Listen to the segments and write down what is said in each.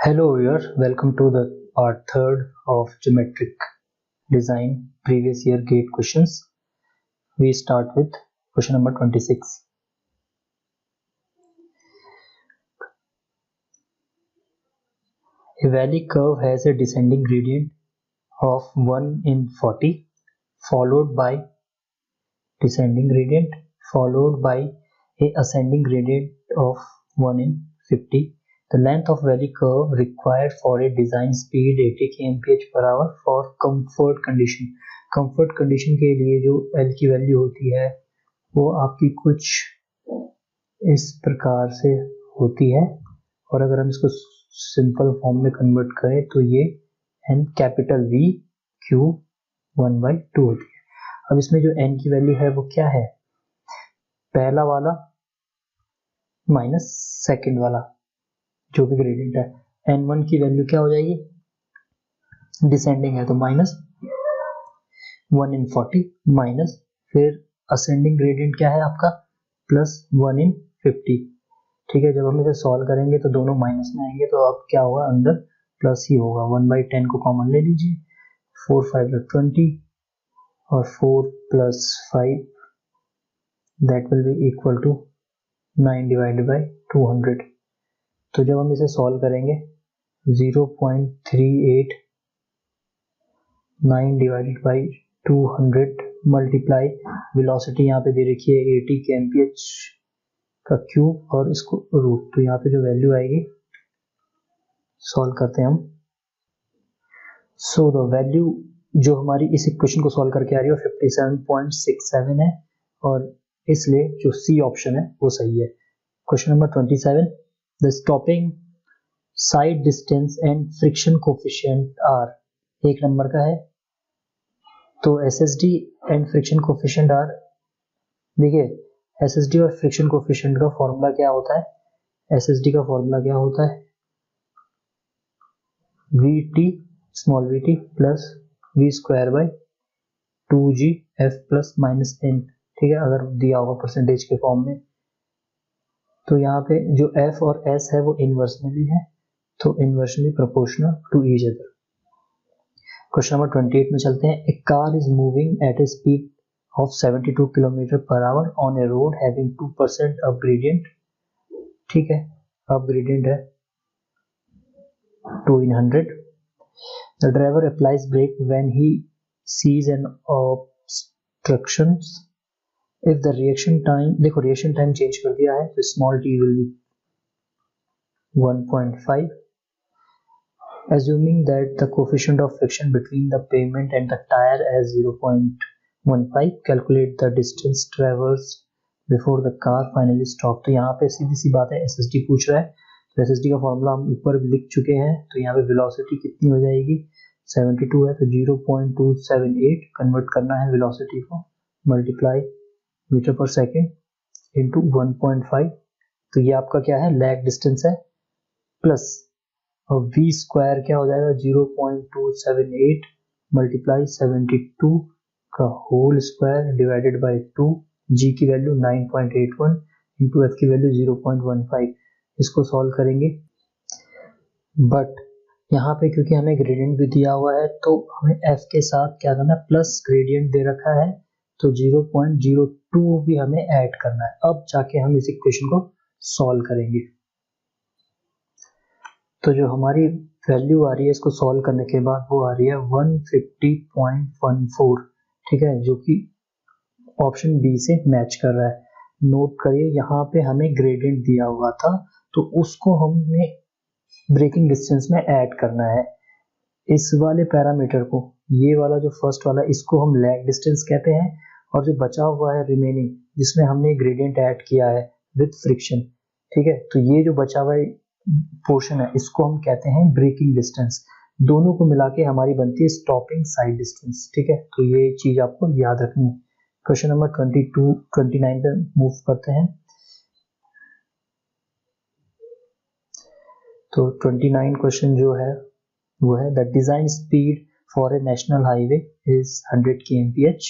Hello viewers, welcome to the part 3rd of geometric design previous year gate questions. We start with question number 26. A valley curve has a descending gradient of 1 in 40 followed by descending gradient followed by a ascending gradient of 1 in 50. The length of valley curve required for a design speed 80 kmph per hour for comfort condition. Comfort condition के लिए जो L की value होती है वो आपकी कुछ इस प्रकार से होती है, और अगर हम इसको सिंपल फॉर्म में कन्वर्ट करें तो ये N कैपिटल V Q 1/2 होती है. अब इसमें जो N की वैल्यू है वो क्या है, पहला वाला माइनस सेकेंड वाला जो भी ग्रेडियंट है. N1 की वैल्यू क्या हो जाएगी, डिसेंडिंग है तो माइनस 1 in 40 माइनस फिर असेंडिंग ग्रेडियंट क्या है आपका प्लस 1 in 50. ठीक है, जब हम इसे सॉल्व करेंगे तो दोनों माइनस में आएंगे तो अब क्या होगा, अंदर प्लस ही होगा. 1/10 को कॉमन ले लीजिए, 4 5 20 और 4 + 5 that will be equal to 9/200. तो जब हम इसे सॉल्व करेंगे 0.389/200 मल्टीप्लाई वेलोसिटी यहाँ पे दे रखी है 80 kmph का क्यूब और इसको रूट, तो यहाँ पे जो वैल्यू आएगी सॉल्व करते हैं हम. सो द वैल्यू जो हमारी इस इक्वेशन को सॉल्व करके आ रही है 57.67 है, और इसलिए जो सी ऑप्शन है वो सही है. Question number 27. The stopping sight distance and friction coefficient are, एक नंबर का है तो SSD and friction coefficient are. देखिए SSD और फ्रिक्शन कोफिशिएंट का फॉर्मूला क्या होता है, SSD का फॉर्मूला क्या होता है VT small vt plus V²/2G F + -n. ठीक है, अगर दिया होगा परसेंटेज के फॉर्म में तो यहाँ पे जो F और S है वो इनवर्सली है, तो inversely proportional to each other. Question number 28 में चलते हैं. A car is moving at a speed of 72 km/h on a road having 2% up gradient. ठीक है, अप ग्रेडियंट है 2 in 100. The driver applies brake when he sees an obstructions. If the reaction time, देखो reaction time change कर दिया है तो small t will be 1.5. assuming that the coefficient of friction between the pavement and the tire as 0.15, calculate the distance traversed before the car finally stopped. तो यहाँ पे सीधी सी बात है SSD पूछ रहा है, तो SSD का फॉर्मूला हम ऊपर लिख चुके हैं. तो यहाँ पे वेलोसिटी कितनी हो जाएगी, 72 है तो 0.278 कन्वर्ट करना है वेलोसिटी को, मल्टीप्लाई मीटर पर सेकेंड इंटू 1.5. तो ये आपका क्या है, लैग डिस्टेंस है, प्लस और V² क्या हो जाएगा 0.278 मल्टीप्लाई 72 का whole square divided by 2. G की वैल्यू 9.81 इंटू F की वैल्यू 0.15. इसको सॉल्व करेंगे, बट यहाँ पे क्योंकि हमें ग्रेडियंट भी दिया हुआ है तो हमें F के साथ क्या करना है, प्लस ग्रेडियंट दे रखा है तो 0.02 भी हमें ऐड करना है. अब जाके हम इस इक्वेशन को सॉल्व करेंगे. तो जो हमारी वैल्यू आ रही है इसको सॉल्व करने के बाद वो आ रही है 150.14. ठीक है, जो कि ऑप्शन बी से मैच कर रहा है. नोट करिए यहाँ पे हमें ग्रेडियंट दिया हुआ था तो उसको हमने ब्रेकिंग डिस्टेंस में ऐड करना है. इस वाले पैरामीटर को, ये वाला जो फर्स्ट वाला, इसको हम लैग डिस्टेंस कहते हैं, और जो बचा हुआ है रिमेनिंग जिसमें हमने ग्रेडियंट ऐड किया है विद फ्रिक्शन, ठीक है, तो ये जो बचा हुआ पोर्शन है इसको हम कहते हैं ब्रेकिंग डिस्टेंस. दोनों को मिला के हमारी बनती है स्टॉपिंग साइड डिस्टेंस. ठीक है, तो ये चीज आपको याद रखनी है. क्वेश्चन नंबर 29 पे मूव करते हैं. तो 29 क्वेश्चन जो है वो है the design speed for a national highway is 100 kmph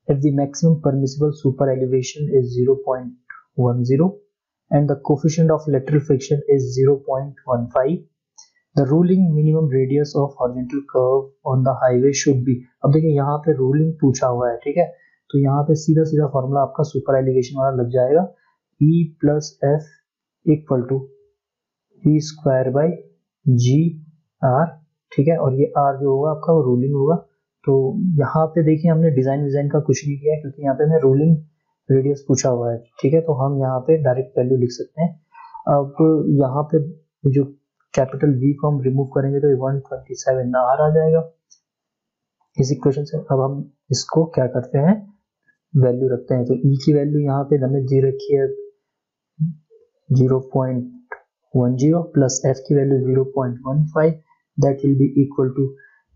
if the maximum permissible super elevation is 0.10 and the coefficient of lateral friction is 0.15. The ruling minimum radius of horizontal curve on the highway should be. अब देखिए यहाँ पे ruling पूछा हुआ है, ठीक है, तो यहाँ पे सीधा सीधा फॉर्मूला आपका सुपर एलिवेशन वाला लग जाएगा, E plus F equal to E square by G R, ठीक है, और ये आर जो होगा आपका वो रूलिंग होगा। तो यहाँ पे देखिए हमने डिजाइन का कुछ नहीं किया क्योंकि यहाँ पे हमें रूलिंग रेडियस पूछा हुआ है, ठीक है, तो हम यहाँ पे डायरेक्ट वैल्यू लिख सकते हैं। अब यहाँ पे जो कैपिटल V को हम रिमूव करेंगे तो 127 आर आ जाएगा इस इक्वेशन से। अब हम इसको क्या करते हैं, वैल्यू रखते हैं, तो E की वैल्यू यहाँ पे हमने दी रखी है 0.10 प्लस F की value 0.15, that will be equal to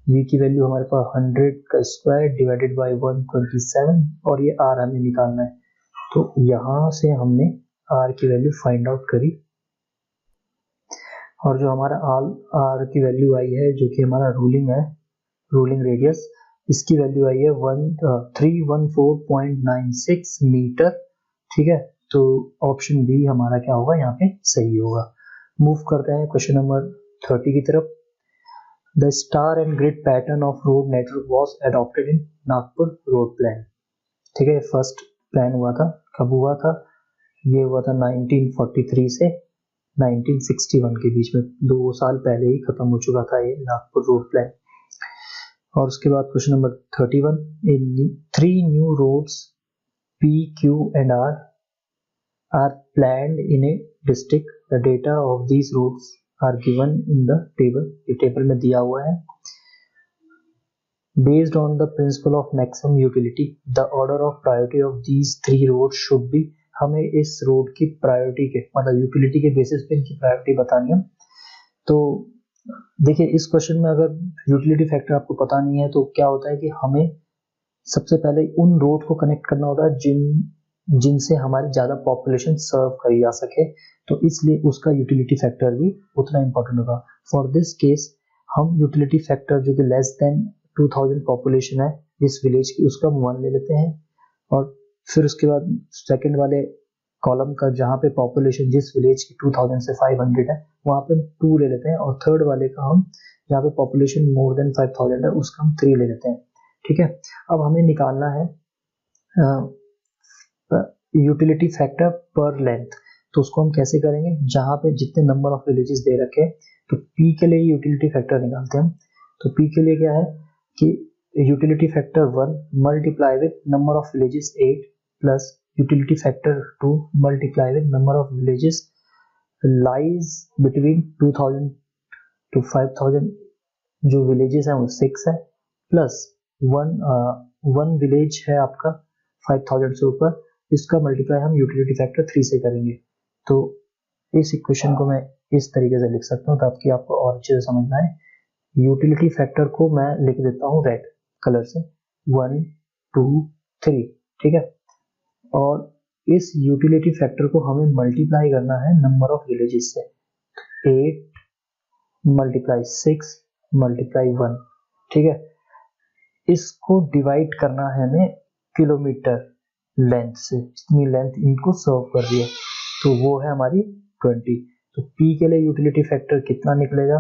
V की वैल्यू हमारे पास 100 का स्क्वायर डिवाइडेड बाय 127 और ये R हमें निकालना है। तो यहाँ से हमने R की वैल्यू फाइंड आउट करी और जो हमारा R की वैल्यू आई है जो कि हमारा रूलिंग है, रूलिंग रेडियस, इसकी वैल्यू आई है 314.96 मीटर, ठीक है, तो ऑप्शन बी हमारा क्या होगा यहाँ पे सही होगा। मूव करते हैं क्वेश्चन नंबर 30 की तरफ। The star and grid pattern of road network was adopted in Nagpur road plan, ठीक है, फर्स्ट प्लान हुआ था, कब हुआ था, ये हुआ था 1943 से 1961 के बीच में, 2 साल पहले ही खत्म हो चुका था ये नागपुर रोड प्लान। और उसके बाद question number 31, in 3 new roads P, Q and R are planned in a district. The data of these roads are given in the table. ये टेबल में दिया हुआ है। Based on the principle of maximum utility, the order of priority of these 3 roads should be, हमें इस road की priority के मतलब यूटिलिटी के बेसिस पे इनकी प्रायोरिटी बतानी है। तो देखिए इस क्वेश्चन में अगर यूटिलिटी फैक्टर आपको पता नहीं है तो क्या होता है कि हमें सबसे पहले उन रोड को कनेक्ट करना होता है जिनसे हमारी ज़्यादा पॉपुलेशन सर्व करी जा सके, तो इसलिए उसका यूटिलिटी फैक्टर भी उतना इम्पोर्टेंट होगा। फॉर दिस केस हम यूटिलिटी फैक्टर जो कि लेस देन 2000 पॉपुलेशन है जिस विलेज की, उसका हम 1 ले लेते हैं, और फिर उसके बाद सेकंड वाले कॉलम का जहाँ पे पॉपुलेशन जिस विलेज की 2000 से 500 है वहाँ पे 2 ले लेते हैं, और थर्ड वाले का हम जहाँ पे पॉपुलेशन मोर देन 5000 है उसका हम 3 ले लेते हैं, ठीक है। अब हमें निकालना है यूटिलिटी फैक्टर पर लेंथ, तो उसको हम कैसे करेंगे, जहाँ पे जितने नंबर ऑफ विलेजेस दे रखे हैं तो P के लिए यूटिलिटी फैक्टर निकालते हैं हम। तो P के लिए क्या है कि utility factor 1 multiply with number of villages 8 plus utility factor 2 multiply with number of villages lies between 2000 to 5000, जो विलेजेस हैं वो 6 है, प्लस वन विलेज है आपका 5000 से ऊपर, इसका मल्टीप्लाई हम यूटिलिटी फैक्टर 3 से करेंगे। तो इस इक्वेशन को मैं इस तरीके से लिख सकता हूँ ताकि आपको और अच्छे से समझ में आए। यूटिलिटी फैक्टर को मैं लिख देता हूँ रेड कलर से 1 2 3, ठीक है, और इस यूटिलिटी फैक्टर को हमें मल्टीप्लाई करना है नंबर ऑफ विलेजेस से, 8 मल्टीप्लाई 6 मल्टीप्लाई 1, ठीक है, इसको डिवाइड करना है हमें किलोमीटर लेंथ से, इतनी लेंथ इनको सर्व कर रही है, तो वो है हमारी 20। तो P के लिए यूटिलिटी फैक्टर कितना निकलेगा,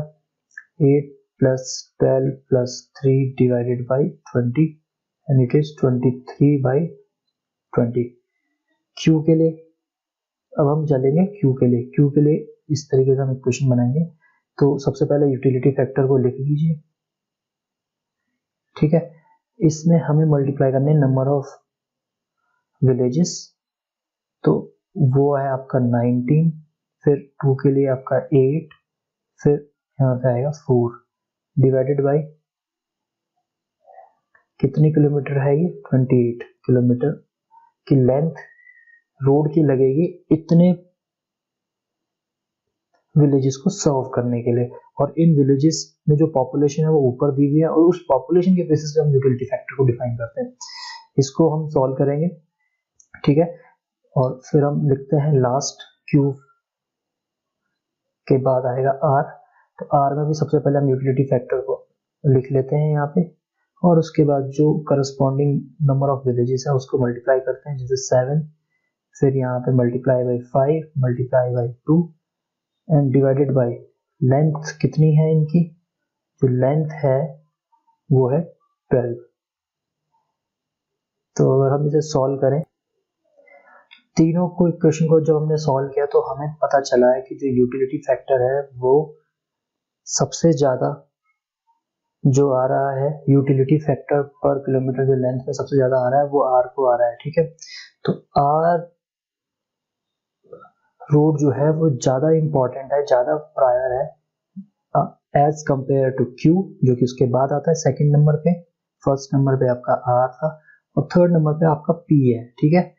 8 plus 12 plus 3 divided by 20 and it is 23 by 20। Q के लिए अब हम चलेंगे Q के लिए इस तरीके से हम इक्वेशन बनाएंगे। तो सबसे पहले यूटिलिटी फैक्टर को लिख लीजिए, ठीक है, इसमें हमें मल्टीप्लाई करने नंबर ऑफ विलेजेस, तो वो है आपका 19, फिर 2 के लिए आपका 8, फिर यहाँ पे आएगा 4 डिवाइडेड बाई कितने किलोमीटर है ये 28 किलोमीटर की लेंथ रोड की लगेगी इतने विलेजेस को सर्व करने के लिए, और इन विलेजेस में जो पॉपुलेशन है वो ऊपर दी हुई है और उस पॉपुलेशन के बेसिस पे हम यूटिलिटी फैक्टर को डिफाइन करते हैं। इसको हम सॉल्व करेंगे, ठीक है, और फिर हम लिखते हैं लास्ट Q के बाद आएगा R, तो R में भी सबसे पहले हम यूटिलिटी फैक्टर को लिख लेते हैं यहाँ पे, और उसके बाद जो करस्पॉन्डिंग नंबर ऑफ विलेजेस है उसको मल्टीप्लाई करते हैं, जैसे 7, फिर यहाँ पे multiply by 5 multiply by 2 and divided by length कितनी है इनकी, जो लेंथ है वो है 12। तो अगर हम इसे सॉल्व करें, तीनों को इक्वेशन को जब हमने सॉल्व किया तो हमें पता चला है कि जो यूटिलिटी फैक्टर है वो सबसे ज्यादा जो आ रहा है, यूटिलिटी फैक्टर पर किलोमीटर जो लेंथ में सबसे ज्यादा आ रहा है वो आर को आ रहा है। ठीक है, तो आर रोड जो है वो ज्यादा इंपॉर्टेंट है, ज्यादा प्रायर है एज कंपेयर टू क्यू, जो कि उसके बाद आता है सेकंड नंबर पे। फर्स्ट नंबर पे आपका आर था और थर्ड नंबर पे आपका पी है। ठीक है,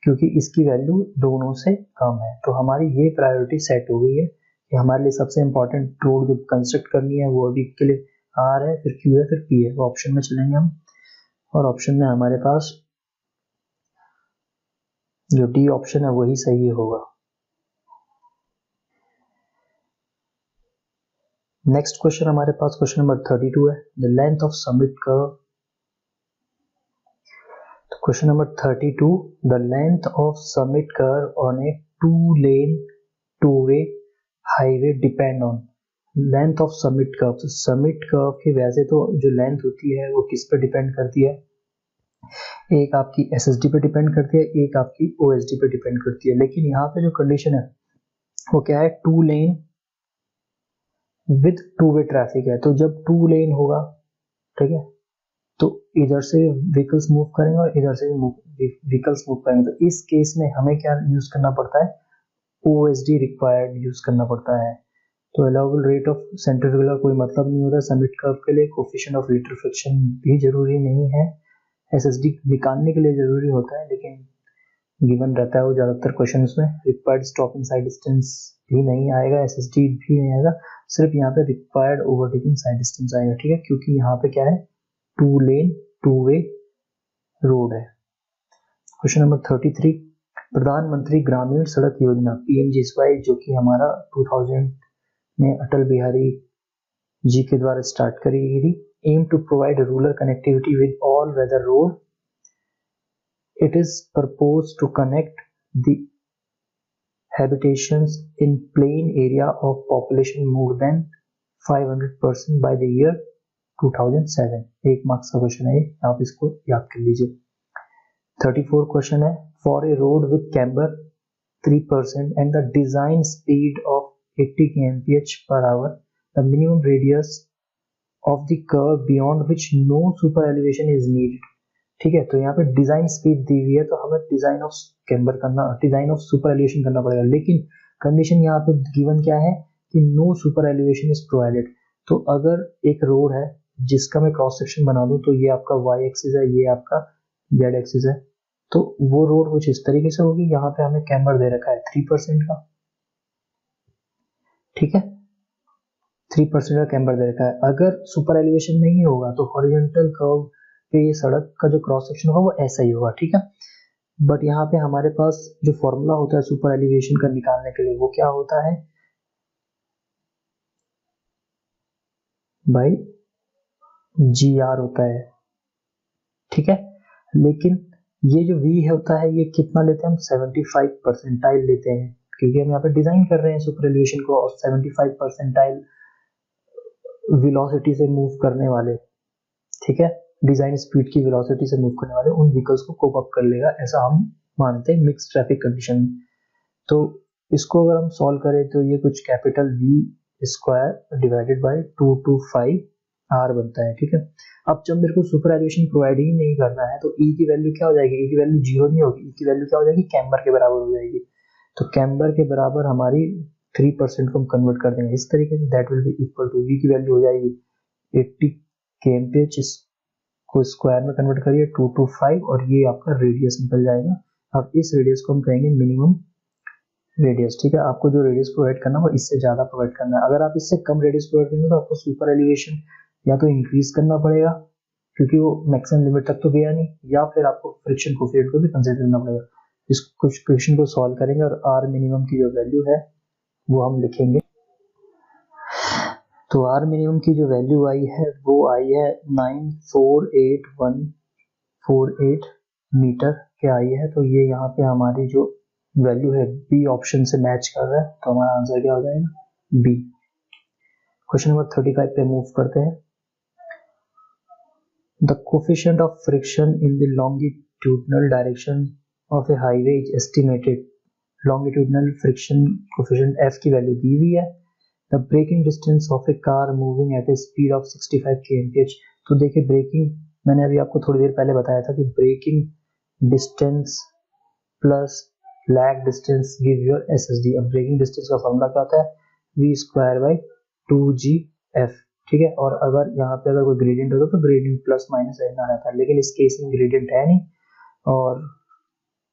क्योंकि इसकी वैल्यू दोनों से कम है। तो हमारी ये प्रायोरिटी सेट हो गई है कि हमारे लिए सबसे इंपॉर्टेंट रोड जो कंस्ट्रक्ट करनी है वो अभी के लिए आर है, फिर क्यू है, फिर पी है। वो ऑप्शन में चलेंगे हम, और ऑप्शन में हमारे पास जो डी ऑप्शन है वही सही होगा। नेक्स्ट क्वेश्चन हमारे पास क्वेश्चन नंबर 32 है, the length of summit curve. Question number 32, the length of summit curve on A 2-lane 2-way highway depend on. Length of summit curve, summit curve की वैसे तो जो लेंथ होती है वो किस पे डिपेंड करती है, एक आपकी एसएसडी पे डिपेंड करती है, एक आपकी ओएसडी पे डिपेंड करती है। लेकिन यहाँ पे जो कंडीशन है वो क्या है, 2 लेन विद 2-वे ट्रैफिक है। तो जब 2 लेन होगा, ठीक है, तो इधर से व्हीकल्स मूव करेंगे और इधर से व्हीकल्स मूव करेंगे। तो इस केस में हमें क्या यूज करना पड़ता है, ओएसडी रिक्वायर्ड यूज करना पड़ता है। तो अलाउबल रेट ऑफ सेंट्रीफ्यूगल का कोई मतलब नहीं होता समिट कर्व के लिए। कोफिशिएंट ऑफ रिट्रोफ्लेक्शन भी जरूरी नहीं है, एसएसडी निकालने के लिए जरूरी होता है, लेकिन गिवन रहता है वो ज्यादातर क्वेश्चन में। Required stop in side distance भी नहीं आएगा, एसएसडी भी नहीं आएगा, सिर्फ यहाँ पे रिक्वायर्ड ओवरटेकिंग साइड डिस्टेंस आएगा। ठीक है, क्योंकि यहाँ पे क्या है, 2 लेन 2-वे रोड है। क्वेश्चन नंबर 33, प्रधानमंत्री ग्रामीण सड़क योजना पीएमजीएसवाई, जो कि हमारा 2000 में अटल बिहारी जी के द्वारा स्टार्ट करी गई थी, aim to provide rural connectivity with all weather road. It is propose to connect the habitations in plain area of population more than 500% by the year 2007। 1 marks का क्वेश्चन है, आप इसको याद कर लीजिए। 34 क्वेश्चन है, for a road with camber 3% and the design speed of 80 kmph per hour, the minimum radius of the curve beyond which no super elevation is needed। ठीक है, तो यहाँ पे डिजाइन स्पीड दी हुई है, तो हमें डिजाइन ऑफ कैम्बर करना, डिजाइन ऑफ सुपर एलिवेशन करना पड़ेगा। लेकिन कंडीशन यहाँ पे गिवन क्या है कि no super elevation is provided. तो अगर एक रोड है जिसका मैं क्रॉस सेक्शन बना दूं, तो ये आपका वाई एक्सिस है, ये आपका जेड एक्सिस है, तो वो रोड कुछ इस तरीके से होगी। यहाँ पे हमें कैम्बर दे रखा है 3% का, ठीक है, 3% का कैम्बर दे रखा है। अगर सुपर एलिवेशन नहीं होगा तो हॉरिजॉन्टल कर्व पे ये सड़क का जो क्रॉस सेक्शन होगा वो ऐसा ही होगा। ठीक है, बट यहाँ पे हमारे पास जो फॉर्मूला होता है सुपर एलिवेशन का निकालने के लिए वो क्या होता है भाई, GR होता है। ठीक है, लेकिन ये जो V होता है ये कितना लेते हैं हम, 75 परसेंटाइल लेते हैं, क्योंकि हम यहाँ पे डिजाइन कर रहे हैं सुपर एलिवेशन को, और 75 परसेंटाइल वेलोसिटी से मूव करने वाले, ठीक है, डिजाइन स्पीड की वेलोसिटी से मूव करने वाले उन व्हीकल्स को कोप अप कर लेगा, ऐसा हम मानते हैं मिक्स ट्रैफिक कंडीशन में। तो इसको अगर हम सॉल्व करें तो ये कुछ capital V square divided bye 225 R बनता है। ठीक है, अब जब मेरे को सुपर एलिवेशन प्रोवाइड ही नहीं करना है तो E की वैल्यू क्या हो जाएगी, E की वैल्यू 0 नहीं होगी, E की वैल्यू क्या हो जाएगी, कैम्बर के बराबर हो जाएगी। तो कैम्बर के बराबर हमारी 3% को हम कन्वर्ट कर देंगे इस तरीके से, that will be equal to V की वैल्यू हो जाएगी 80 kmph, को स्क्वायर में कन्वर्ट करिए 225, और ये आपका रेडियस निकल जाएगा। अब इस रेडियस को हम कहेंगे मिनिमम रेडियस। ठीक है, आपको जो रेडियस प्रोवाइड करना वो इससे ज्यादा प्रोवाइड करना है। अगर आप इससे कम रेडियस प्रोवाइड करेंगे तो आपको सुपर एलिवेशन या तो इंक्रीज करना पड़ेगा क्योंकि वो मैक्सिमम लिमिट तक तो गया नहीं, या फिर आपको फ्रिक्शन कोफिशिएंट को भी कंसीडर करना पड़ेगा। इस कुछ क्वेश्चन को सॉल्व करेंगे और आर मिनिमम की जो वैल्यू है वो हम लिखेंगे। तो आर मिनिमम की जो वैल्यू आई है वो आई है 948,148 मीटर के आई है। तो ये यहाँ पे हमारी जो वैल्यू है बी ऑप्शन से मैच कर रहा है, तो हमारा आंसर क्या हो जाएगा, बी। क्वेश्चन नंबर 35 पे मूव करते हैं। The coefficient of friction in the longitudinal direction of a highway is estimated. Longitudinal friction coefficient f की वैल्यू दी हुई है। The braking distance of a car moving at a speed of 65 kmph। तो देखिए breaking, मैंने अभी आपको थोड़ी देर पहले बताया था कि braking distance plus lag distance give your SSD। अब ब्रेकिंग डिस्टेंस का फॉर्मूला क्या होता है, v²/2gf, ठीक है। और अगर यहाँ पे अगर कोई ग्रेडियंट होता तो ग्रेडियंट प्लस माइनस रहना रहता है, लेकिन इस केस में ग्रेडियंट है नहीं और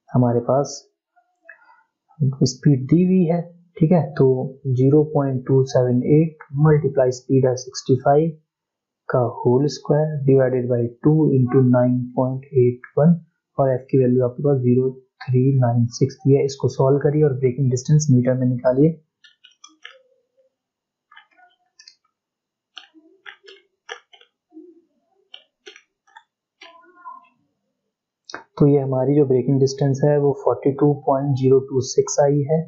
हमारे पास स्पीड दी हुई है, ठीक है। तो 0.278 मल्टीप्लाई स्पीड है 65 का whole square divided by 2 into 9.81 और f की वैल्यू आपके पास 0396 दी है। इसको सॉल्व करिए और ब्रेकिंग डिस्टेंस मीटर में निकालिए। तो ये हमारी जो ब्रेकिंग डिस्टेंस है वो 42.026 आई है।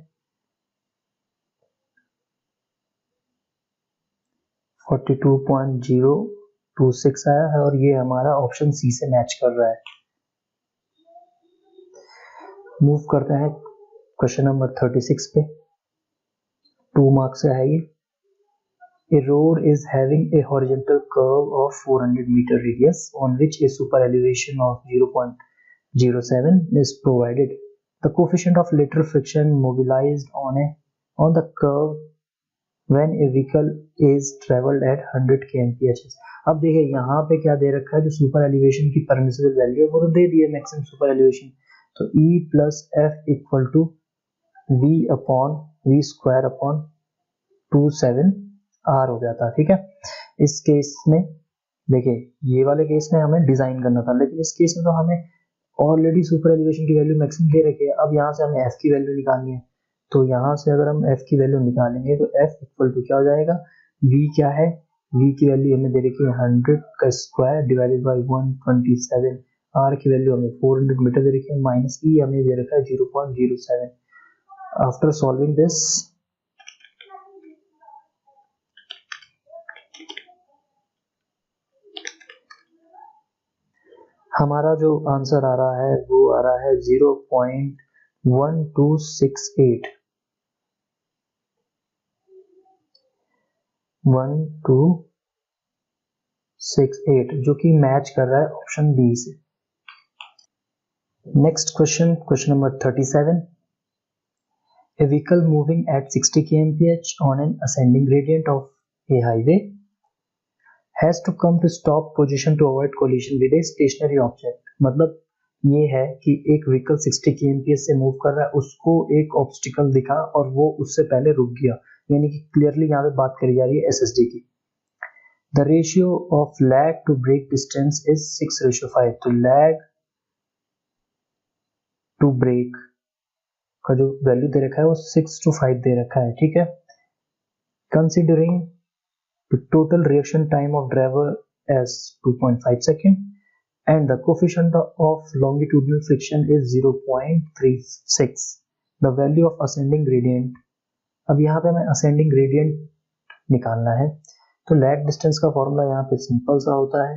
42.026 आया है और ये हमारा ऑप्शन सी से मैच कर रहा है। मूव करते हैं क्वेश्चन नंबर 36 पे। 2 मार्क्स से है ये। A road is having a horizontal curve of 400 meter radius on which a super elevation of 0.07 is provided. The coefficient of lateral friction mobilized on the curve when a vehicle is traveled at 100 kmph. अब देखिए यहाँ पे क्या दे रखा है, जो super elevation की permissible value है वो तो दे दी है, मैक्सिमम सुपर एलिवेशन। तो E plus F equal to v square upon 27 R हो जाता है, ठीक है। इस केस में देखिए ये वाले केस में हमें डिजाइन करना था, लेकिन इस केस में तो हमें ऑलरेडी सुपर एलिवेशन की वैल्यू मैक्सिमम दे रखी है। अब यहाँ से हमें f की वैल्यू निकालनी है, तो यहाँ से अगर हम f की वैल्यू निकालेंगे तो f इक्वल टू क्या हो जाएगा, v क्या है, v की वैल्यू हमें दे रखी है 100 का स्क्वायर डिवाइडेड बाई 127, r की वैल्यू हमें 400 मीटर दे रखी है, माइनस e हमें दे रखा है 0.07। आफ्टर सॉल्विंग दिस हमारा जो आंसर आ रहा है वो आ रहा है 0.1268 जो कि मैच कर रहा है ऑप्शन बी से। Next question, question number 37। A vehicle moving at 60 kmph on an ascending gradient of a highway has to come to stop position to avoid collision with a stationary object। मतलब ये है कि एक vehicle 60 kmph से move कर रहा है, उसको एक ऑब्स्टिकल दिखा और वो उससे पहले रुक गया, यानी कि क्लियरली यहाँ पे बात करी जा रही है SSD की। The ratio of lag to brake distance is 6:5। तो lag to brake का जो वैल्यू दे रखा है वो 6:5 दे रखा है, ठीक है। Considering the total reaction time of driver as 2.5 second and the coefficient of longitudinal friction is 0.36, the value of ascending gradient। अब यहाँ पे हमें ascending gradient निकालना है, तो लैग डिस्टेंस का फॉर्मूला यहाँ पे सिंपल सा होता है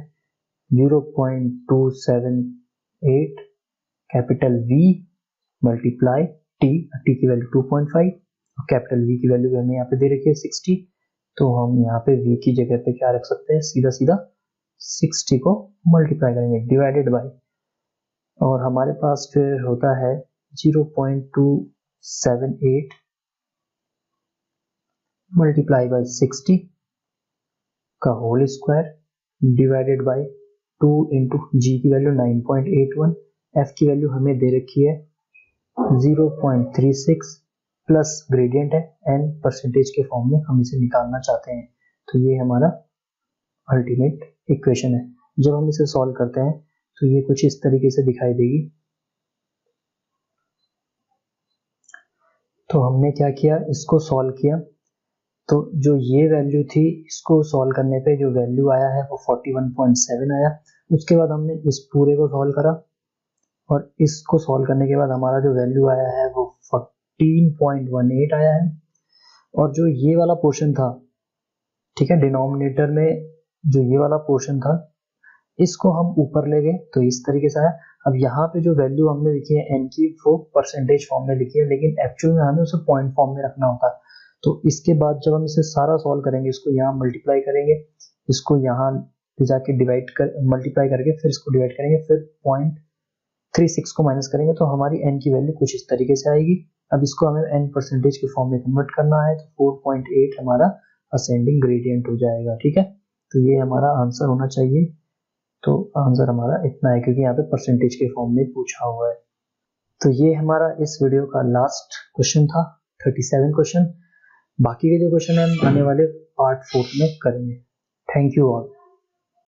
0.278 कैपिटल V मल्टीप्लाई T की वैल्यू 2.5 और कैपिटल V की वैल्यू हमें यहाँ पे दे रखी है 60। तो हम यहाँ पे v की जगह पे क्या रख सकते हैं, सीधा सीधा 60 को मल्टीप्लाई करेंगे डिवाइडेड बाय, और हमारे पास फिर होता है 0.278 मल्टीप्लाई बाय 60 का whole square divided by 2 into g की वैल्यू 9.81, f की वैल्यू हमें दे रखी है 0.36 प्लस ग्रेडियंट है n परसेंटेज के फॉर्म में हम इसे निकालना चाहते हैं। तो ये हमारा अल्टीमेट इक्वेशन है। जब हम इसे सॉल्व करते हैं तो ये कुछ इस तरीके से दिखाई देगी। तो हमने क्या किया, इसको सॉल्व किया, तो जो ये वैल्यू थी इसको सॉल्व करने पे जो वैल्यू आया है वो 41.7 आया। उसके बाद हमने इस पूरे को सॉल्व करा और इसको सॉल्व करने के बाद हमारा जो वैल्यू आया है वो 14.18 आया है। और जो ये वाला पोर्शन था, ठीक है। डिनोमिनेटर में जो ये वाला पोर्शन था इसको हम ऊपर ले गए तो इस तरीके से आया। अब यहाँ पे जो वैल्यू हमने लिखी है एन की वो परसेंटेज फॉर्म में लिखी है, लेकिन एक्चुअल में हमें उसे पॉइंट फॉर्म में रखना होता है। तो इसके बाद जब हम इसे सारा सॉल्व करेंगे, इसको यहाँ मल्टीप्लाई करेंगे, इसको यहाँ ले जाके डिवाइड कर मल्टीप्लाई करके फिर इसको डिवाइड करेंगे, फिर 0.36 को माइनस करेंगे तो हमारी n की वैल्यू कुछ इस तरीके से आएगी। अब इसको हमें n परसेंटेज के फॉर्म में कन्वर्ट करना है तो 4.8 हमारा असेंडिंग ग्रेडियंट हो जाएगा। ठीक है, तो ये हमारा आंसर होना चाहिए। तो आंसर हमारा इतना है क्योंकि यहाँ पे परसेंटेज के फॉर्म में पूछा हुआ है। तो ये हमारा इस वीडियो का लास्ट क्वेश्चन था, 37 क्वेश्चन। बाकी के जो क्वेश्चन है हम आने वाले पार्ट 4 में करेंगे। Thank you all.